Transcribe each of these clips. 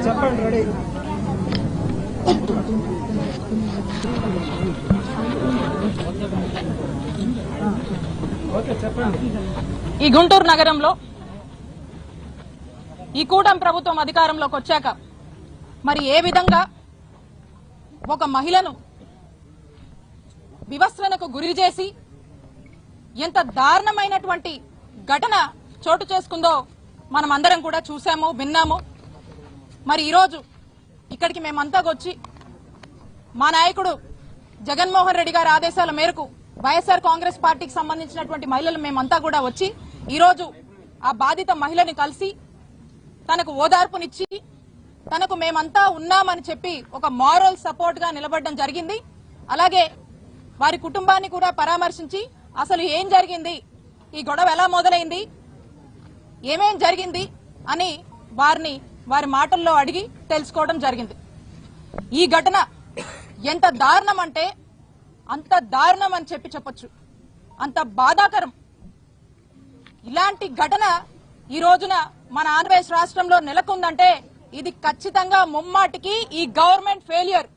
చెప్పండి ready. Okay చెప్పండి. ఈ గుంటూరు నగరంలో ఈ కూటమి ప్రభుత్వం అధికారంలోకి వచ్చాక మరి ఏ విధంగా ఒక మహిళను వివస్త్రణకు గురి చేసి ఎంత దారుణమైనటువంటి ఘటన చోటు చేసుకుందో మనం అందరం కూడా చూసాము, విన్నాము. మరి ఈరోజు ఇక్కడికి మేమంతా వచ్చి మా నాయకుడు జగన్మోహన్ రెడ్డి గారి ఆదేశాల మేరకు వైఎస్ఆర్ కాంగ్రెస్ పార్టీకి సంబంధించినటువంటి మహిళలు మేమంతా కూడా వచ్చి ఈరోజు ఆ బాధిత మహిళని కలిసి తనకు ఓదార్పునిచ్చి తనకు మేమంతా ఉన్నామని చెప్పి ఒక మారల్ సపోర్ట్ గా నిలబడడం జరిగింది. అలాగే వారి కుటుంబాన్ని కూడా పరామర్శించి అసలు ఏం జరిగింది, ఈ గొడవ ఎలా మొదలైంది, ఏమేం జరిగింది అని వారి మాటల్లో అడిగి తెలుసుకోవడం జరిగింది. ఈ ఘటన ఎంత దారుణం అంటే అంత దారుణం అని చెప్పొచ్చు, అంత బాధాకరం. ఇలాంటి ఘటన ఈ రోజున మన ఆంధ్రప్రదేశ్ రాష్ట్రంలో నెలకొందంటే ఇది ఖచ్చితంగా ముమ్మాటికి ఈ గవర్నమెంట్ ఫెయిల్యూర్.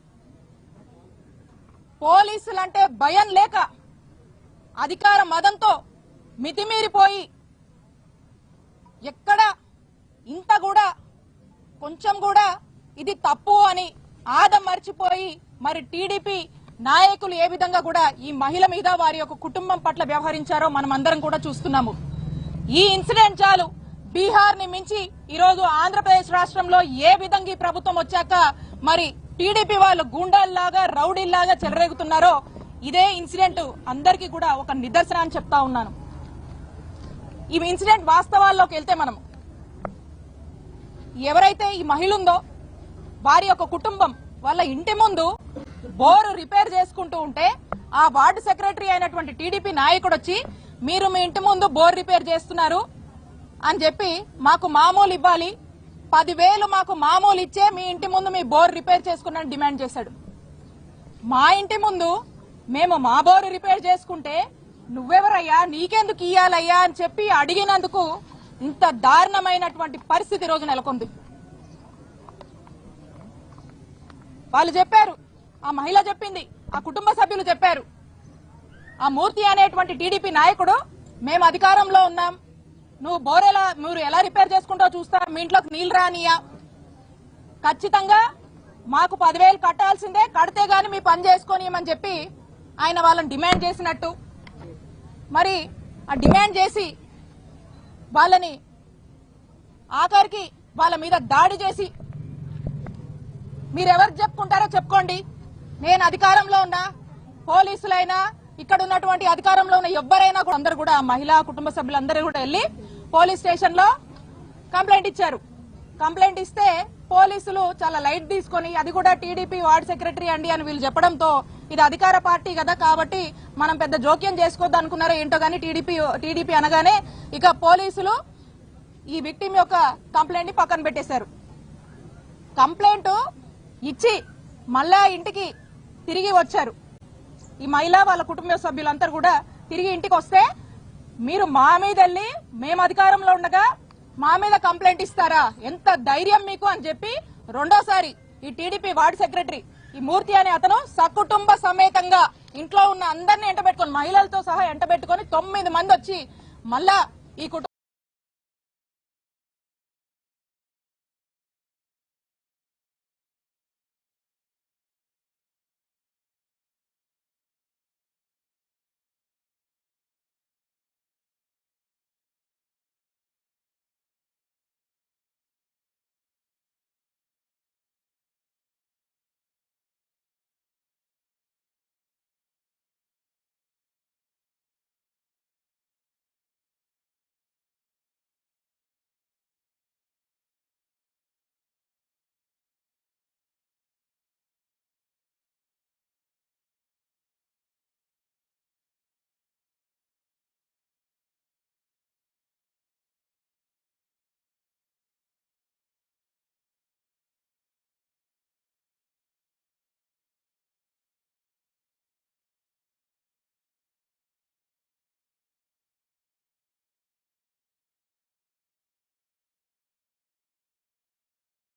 పోలీసులంటే భయం లేక అధికార మదంతో మితిమీరిపోయి ఎక్కడ ఇంత కూడా కొంచెం కూడా ఇది తప్పు అని ఆదం మర్చిపోయి మరి టీడీపీ నాయకులు ఏ విధంగా కూడా ఈ మహిళ మీద వారి యొక్క కుటుంబం పట్ల వ్యవహరించారో మనం అందరం కూడా చూస్తున్నాము. ఈ ఇన్సిడెంట్ చాలు బీహార్ ని మించి ఈరోజు ఆంధ్రప్రదేశ్ రాష్ట్రంలో ఏ విధంగా ఈ ప్రభుత్వం వచ్చాక మరి టీడీపీ వాళ్ళు గూండాల్లాగా రౌడీల్లాగా చెలరేగుతున్నారో ఇదే ఇన్సిడెంట్ అందరికీ కూడా ఒక నిదర్శనం అని చెప్తా ఉన్నాను. ఈ ఇన్సిడెంట్ వాస్తవాల్లోకి వెళ్తే మనం ఎవరైతే ఈ మహిళ ఉందో వారి యొక్క కుటుంబం వాళ్ళ ఇంటి ముందు బోరు రిపేర్ చేసుకుంటూ ఉంటే ఆ వార్డు సెక్రటరీ అయినటువంటి టీడీపీ నాయకుడు వచ్చి మీరు మీ ఇంటి ముందు బోర్ రిపేర్ చేస్తున్నారు అని చెప్పి మాకు మామూలు ఇవ్వాలి, 10,000 మాకు మామూలు ఇచ్చే మీ ఇంటి ముందు మీ బోర్ రిపేర్ చేసుకున్నాను డిమాండ్ చేశాడు. మా ఇంటి ముందు మేము మా బోరు రిపేర్ చేసుకుంటే నువ్వెవరయ్యా, నీకెందుకు ఇయ్యాలయ్యా అని చెప్పి అడిగినందుకు ఇంత దారుణమైనటువంటి పరిస్థితి రోజు నెలకొంది. వాళ్ళు చెప్పారు, ఆ మహిళ చెప్పింది, ఆ కుటుంబ సభ్యులు చెప్పారు, ఆ మూర్తి అనేటువంటి టీడీపీ నాయకుడు మేము అధికారంలో ఉన్నాం, నువ్వు మీరు ఎలా రిపేర్ చేసుకుంటావు చూస్తా, మీ ఇంట్లోకి నీళ్లు రానియా, ఖచ్చితంగా మాకు 10,000 కట్టాల్సిందే, కడితే గాని మీ పని చేసుకోనియమని చెప్పి ఆయన వాళ్ళని డిమాండ్ చేసినట్టు మరి ఆ డిమాండ్ చేసి వాళ్ళని ఆఖరికి వాళ్ళ మీద దాడి చేసి మీరెవరికి చెప్పుకుంటారో చెప్పుకోండి, నేను అధికారంలో ఉన్నా, పోలీసులైనా ఇక్కడ ఉన్నటువంటి అధికారంలో ఉన్న ఎవరైనా కూడా అందరూ కూడా మహిళా కుటుంబ సభ్యులందరూ కూడా వెళ్లి పోలీస్ స్టేషన్ లో కంప్లైంట్ ఇచ్చారు. కంప్లైంట్ ఇస్తే పోలీసులు చాలా లైట్ తీసుకొని అది కూడా టీడీపీ వార్డు సెక్రటరీ అండి అని వీళ్ళు చెప్పడంతో ఇది అధికార పార్టీ కదా కాబట్టి మనం పెద్ద జోక్యం చేసుకోవద్దు అనుకున్నారో ఏంటో గానీ టీడీపీ అనగానే ఇక పోలీసులు ఈ విక్టిమ్ యొక్క కంప్లైంట్ ని పక్కన పెట్టేశారు. కంప్లైంట్ ఇచ్చి మళ్ళా ఇంటికి తిరిగి వచ్చారు. ఈ మహిళ వాళ్ళ కుటుంబ సభ్యులందరూ కూడా తిరిగి ఇంటికి వస్తే మీరు మా మీద వెళ్ళి మేము అధికారంలో ఉండగా మా మీద కంప్లైంట్ ఇస్తారా, ఎంత ధైర్యం మీకు అని చెప్పి రెండోసారి ఈ టీడీపీ వార్డు సెక్రటరీ ఈ మూర్తి అనే అతను సకుటుంబ సమేతంగా ఇంట్లో ఉన్న అందరినీ ఎంటబెట్టుకుని మహిళలతో సహా ఎంటబెట్టుకుని 9 మంది వచ్చి మళ్ళా ఈ